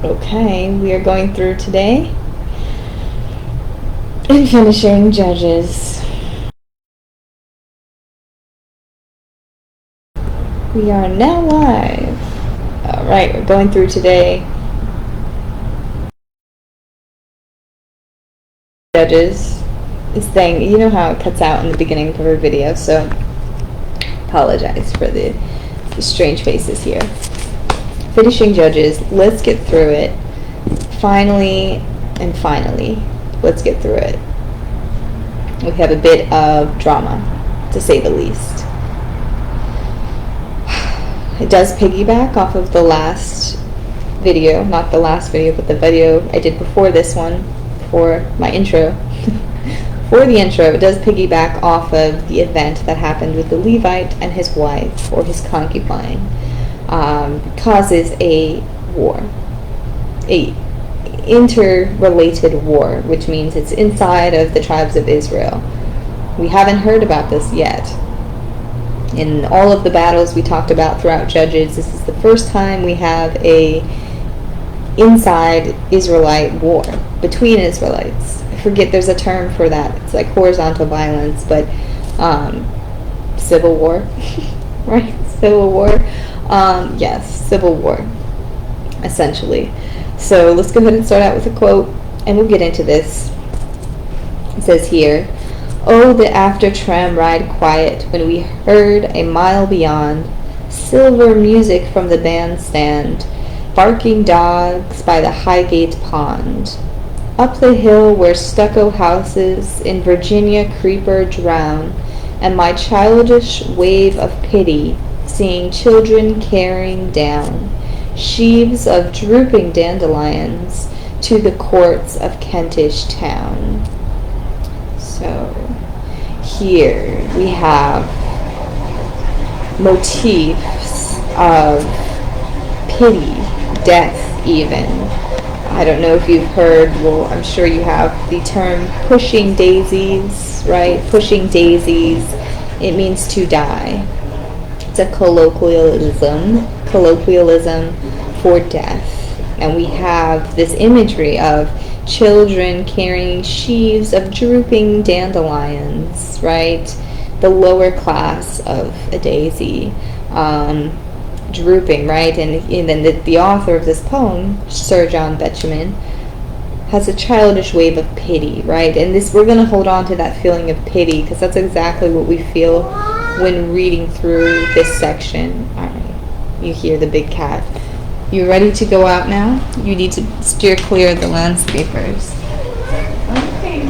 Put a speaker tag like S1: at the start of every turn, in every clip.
S1: Okay, we are going through today and finishing Judges. We are now live. Alright, we're going through today Judges. This thing, you know how it cuts out in the beginning of every video, so apologize for the strange faces here. Finishing Judges, let's get through it. Finally, let's get through it. We have a bit of drama, to say the least. It does piggyback off of the last video, not the last video, but the video I did before this one, for my intro. For the intro, it does piggyback off of the event that happened with the Levite and his wife, or his concubine. Causes a war, a interrelated war, which means it's inside of the tribes of Israel. We haven't heard about this yet. In all of the battles we talked about throughout Judges, this is the first time we have a inside Israelite war between Israelites. I forget there's a term for that. It's like horizontal violence, but civil war, right? Civil war. Yes, civil war, essentially. So let's go ahead and start out with a quote, and we'll get into this. It says here, "Oh, the after-tram ride quiet, when we heard a mile beyond silver music from the bandstand, barking dogs by the Highgate pond. Up the hill where stucco houses in Virginia creeper drown, and my childish wave of pity, seeing children carrying down sheaves of drooping dandelions to the courts of Kentish town." So here we have motifs of pity, death even. I don't know if you've heard, well, I'm sure you have, the term pushing daisies, right? Pushing daisies, it means to die. It's a colloquialism for death. And we have this imagery of children carrying sheaves of drooping dandelions, right? The lower class of a daisy, drooping, right? And then the author of this poem, Sir John Betjeman, has a childish wave of pity, right? And this, we're going to hold on to that feeling of pity, because that's exactly what we feel when reading through this section. All right, you hear the big cat. You ready to go out now? You need to steer clear of the landscapers. Okay.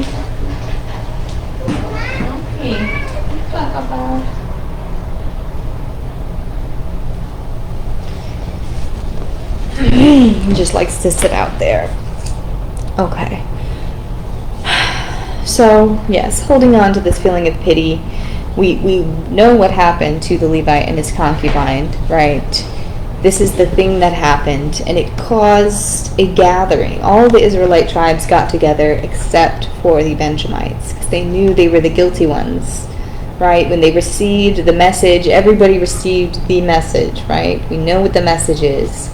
S1: He just likes to sit out there. Okay. So, yes, holding on to this feeling of pity, we know what happened to the Levite and his concubine, right? This is the thing that happened, and it caused a gathering. All the Israelite tribes got together except for the Benjamites, because they knew they were the guilty ones, right? When they received the message, everybody received the message, right? We know what the message is.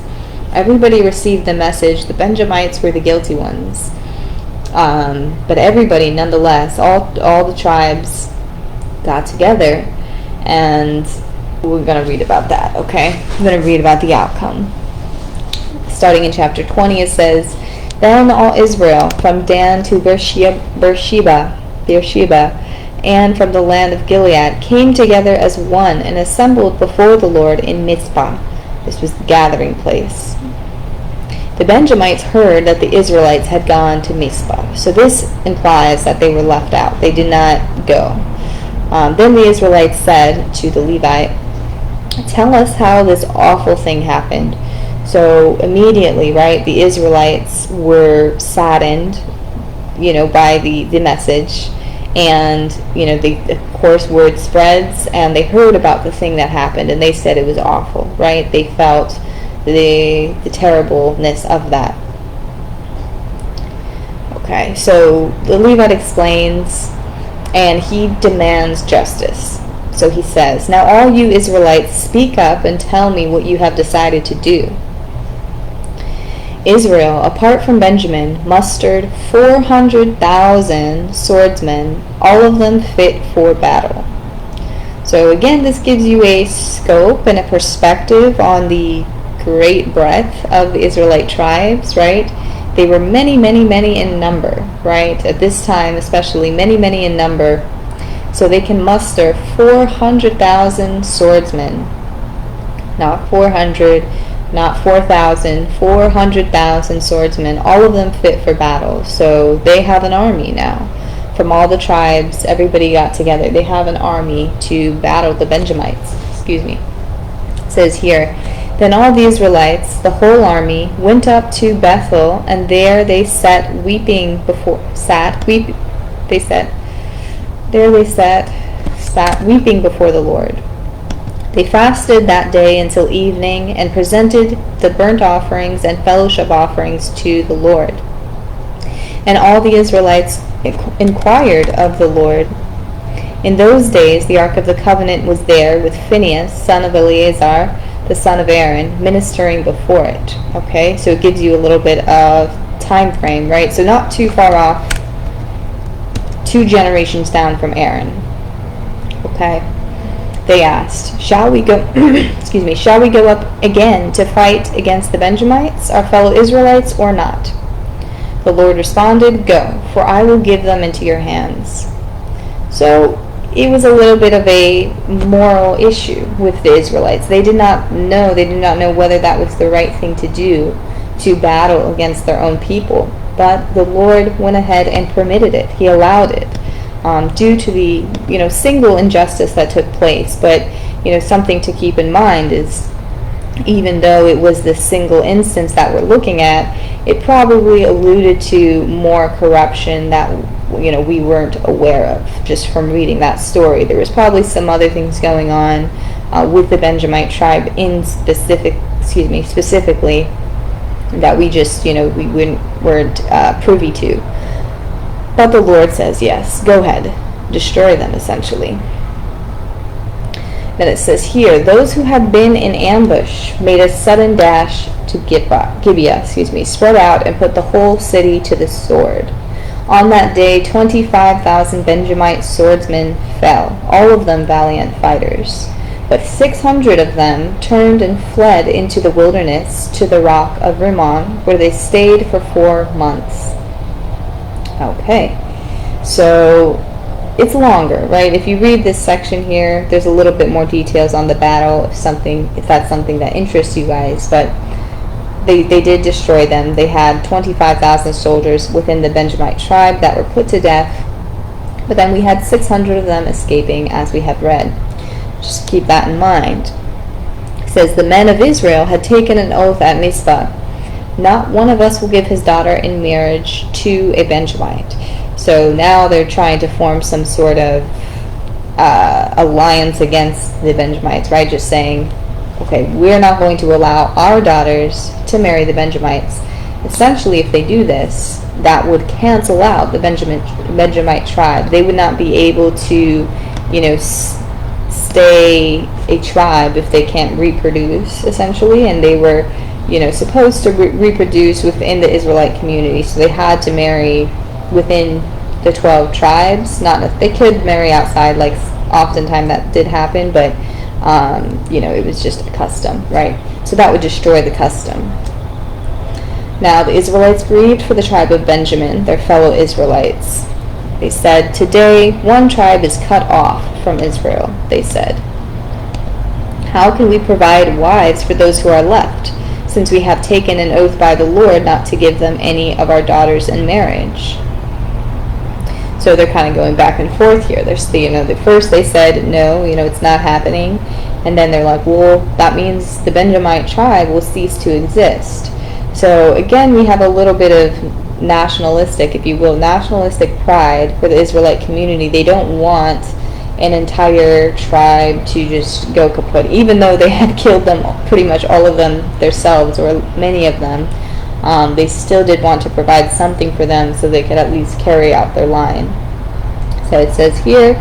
S1: Everybody received the message. The Benjamites were the guilty ones. But everybody, nonetheless, all the tribes got together, and we're going to read about that, okay? I'm going to read about the outcome. Starting in chapter 20, it says, "Then all Israel, from Dan to Beersheeba, and from the land of Gilead, came together as one and assembled before the Lord in Mizpah." This was the gathering place. The Benjamites heard that the Israelites had gone to Mizpah. So this implies that they were left out. They did not go. Then the Israelites said to the Levite, "Tell us how this awful thing happened." So immediately, right, the Israelites were saddened, by the message. And, of course, word spreads, and they heard about the thing that happened, and they said it was awful, right? They felt the terribleness of that. Okay, so the Levite explains, and he demands justice. So he says, "Now all you Israelites, speak up and tell me what you have decided to do. Israel, apart from Benjamin, mustered 400,000 swordsmen, all of them fit for battle. So again, this gives you a scope and a perspective on the great breadth of the Israelite tribes, right? They were many, many, many in number, right? At this time, especially many, many in number. So they can muster 400,000 swordsmen. Not 400, not 4,000, 400,000 swordsmen, all of them fit for battle. So they have an army now. From all the tribes, everybody got together. They have an army to battle the Benjamites. It says here, then all the Israelites, the whole army, went up to Bethel, and there they sat weeping before the Lord. They fasted that day until evening and presented the burnt offerings and fellowship offerings to the Lord. And all the Israelites inquired of the Lord. In those days the Ark of the Covenant was there with Phineas, son of Eleazar, the son of Aaron, ministering before it. Okay, so it gives you a little bit of time frame, right? So not too far off, 2 generations down from Aaron. Okay. They asked, shall we go shall we go up again to fight against the Benjamites, our fellow Israelites, or not? The Lord responded, go, for I will give them into your hands. So it was a little bit of a moral issue with the Israelites. They did not know whether that was the right thing to do, to battle against their own people. But the Lord went ahead and permitted it. He allowed it. Due to the single injustice that took place. But something to keep in mind is, even though it was this single instance that we're looking at, it probably alluded to more corruption that we weren't aware of just from reading that story. There was probably some other things going on with the Benjamite tribe in specifically that we just we weren't privy to. But the Lord says, yes, go ahead, destroy them, essentially. Then it says here, those who had been in ambush made a sudden dash to Gibeah, spread out and put the whole city to the sword. On that day, 25,000 Benjamite swordsmen fell, all of them valiant fighters. But 600 of them turned and fled into the wilderness to the rock of Rimmon, where they stayed for 4 months. Okay, so it's longer, right? If you read this section here, there's a little bit more details on the battle, if that's something that interests you guys. But they did destroy them. They had 25,000 soldiers within the Benjamite tribe that were put to death. But then we had 600 of them escaping, as we have read. Just keep that in mind. It says, the men of Israel had taken an oath at Mizpah. Not one of us will give his daughter in marriage to a Benjamite. So now they're trying to form some sort of alliance against the Benjamites, right? Just saying, okay, we're not going to allow our daughters to marry the Benjamites. Essentially, if they do this, that would cancel out the Benjamite tribe. They would not be able to, stay a tribe if they can't reproduce, essentially. And they were supposed to reproduce within the Israelite community, so they had to marry within the 12 tribes. They could marry outside, like oftentimes that did happen, but it was just a custom, right? So that would destroy the custom. Now the Israelites grieved for the tribe of Benjamin, their fellow Israelites. They said, today one tribe is cut off from Israel, they said. How can we provide wives for those who are left, since we have taken an oath by the Lord not to give them any of our daughters in marriage? So they're kind of going back and forth here. First they said, no, it's not happening. And then they're like, well, that means the Benjamite tribe will cease to exist. So again, we have a little bit of nationalistic pride for the Israelite community. They don't want an entire tribe to just go kaput, even though they had killed them, pretty much all of them themselves, or many of them. They still did want to provide something for them so they could at least carry out their line. So it says here,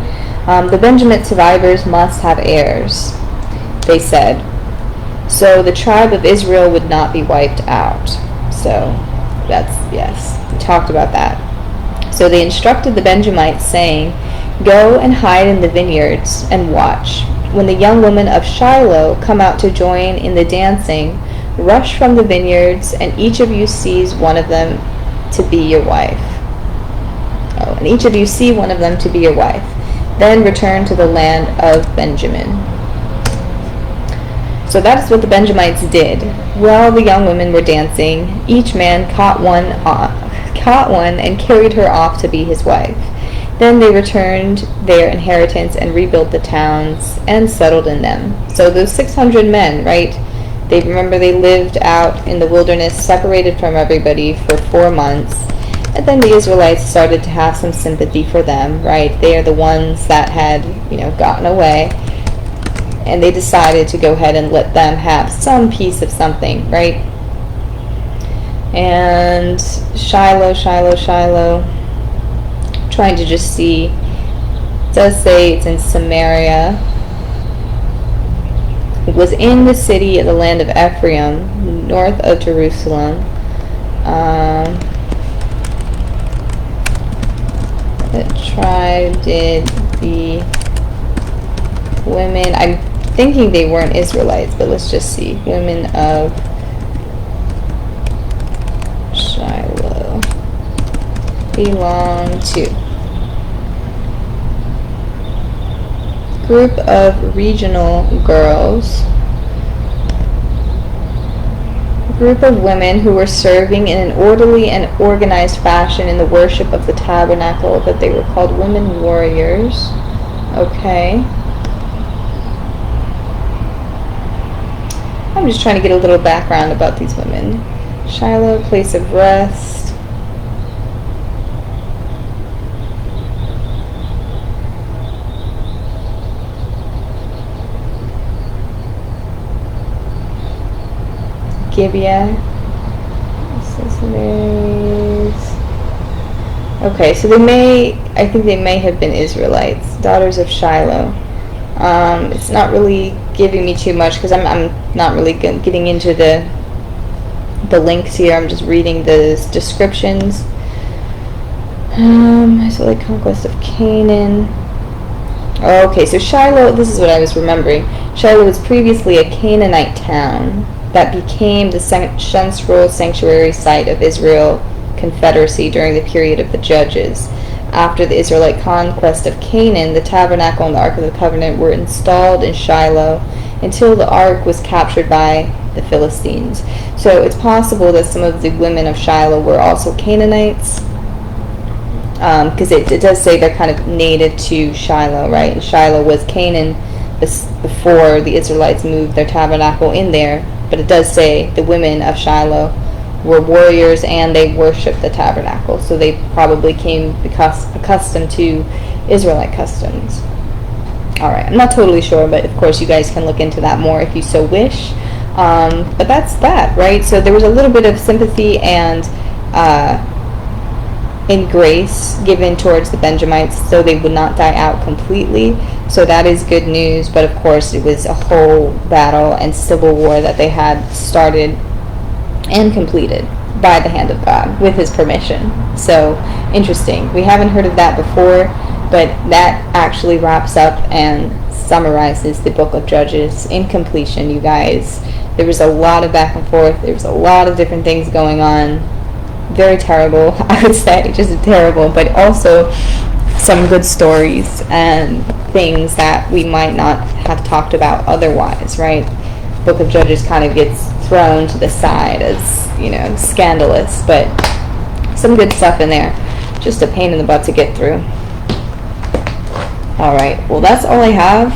S1: the Benjamin survivors must have heirs, they said, so the tribe of Israel would not be wiped out. So that's, yes, we talked about that. So they instructed the Benjamites, saying, "Go and hide in the vineyards and watch. When the young women of Shiloh come out to join in the dancing, rush from the vineyards, and each of you sees one of them to be your wife." Oh, and each of you see one of them to be your wife. Then return to the land of Benjamin. So that is what the Benjamites did. While the young women were dancing, each man caught one and carried her off to be his wife. Then they returned their inheritance and rebuilt the towns and settled in them. So those 600 men, right? They lived out in the wilderness, separated from everybody for 4 months. And then the Israelites started to have some sympathy for them, right? They are the ones that had, gotten away. And they decided to go ahead and let them have some piece of something, right? And Shiloh, trying to just see, it does say it's in Samaria. It was in the city of the land of Ephraim, north of Jerusalem. The tribe did the women, I'm thinking they weren't Israelites, but let's just see. Women of Shiloh belong to group of regional girls, a group of women who were serving in an orderly and organized fashion in the worship of the tabernacle, but they were called women warriors. Okay. I'm just trying to get a little background about these women. Shiloh, place of rest. Gilead. Okay, so I think they may have been Israelites, daughters of Shiloh. It's not really giving me too much because I'm not really getting into the links here. I'm just reading the descriptions. So like conquest of Canaan. Okay, so Shiloh, this is what I was remembering. Shiloh was previously a Canaanite town that became the central sanctuary site of Israel Confederacy during the period of the Judges. After the Israelite conquest of Canaan, the tabernacle and the Ark of the Covenant were installed in Shiloh until the Ark was captured by the Philistines. So it's possible that some of the women of Shiloh were also Canaanites, because it does say they're kind of native to Shiloh, right? And Shiloh was Canaan before the Israelites moved their tabernacle in there. But it does say the women of Shiloh were warriors and they worshipped the tabernacle. So they probably came accustomed to Israelite customs. Alright, I'm not totally sure, but of course you guys can look into that more if you so wish. But that's that, right? So there was a little bit of sympathy and in grace given towards the Benjamites so they would not die out completely. So that is good news, but of course it was a whole battle and civil war that they had started and completed by the hand of God with his permission. So interesting. We haven't heard of that before, but that actually wraps up and summarizes the book of Judges in completion, you guys. There was a lot of back and forth. There was a lot of different things going on. Very terrible, I would say, just terrible, but also some good stories and things that we might not have talked about otherwise, right? Book of Judges kind of gets thrown to the side as, scandalous, but some good stuff in there. Just a pain in the butt to get through. Alright, well that's all I have.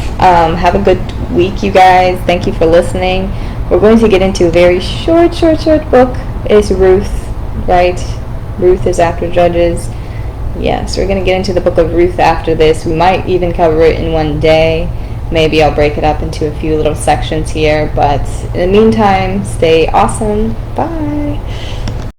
S1: Have a good week, you guys. Thank you for listening. We're going to get into a very short book. It's Ruth. Right? Ruth is after Judges. Yes, we're going to get into the book of Ruth after this. We might even cover it in one day. Maybe I'll break it up into a few little sections here. But in the meantime, stay awesome. Bye.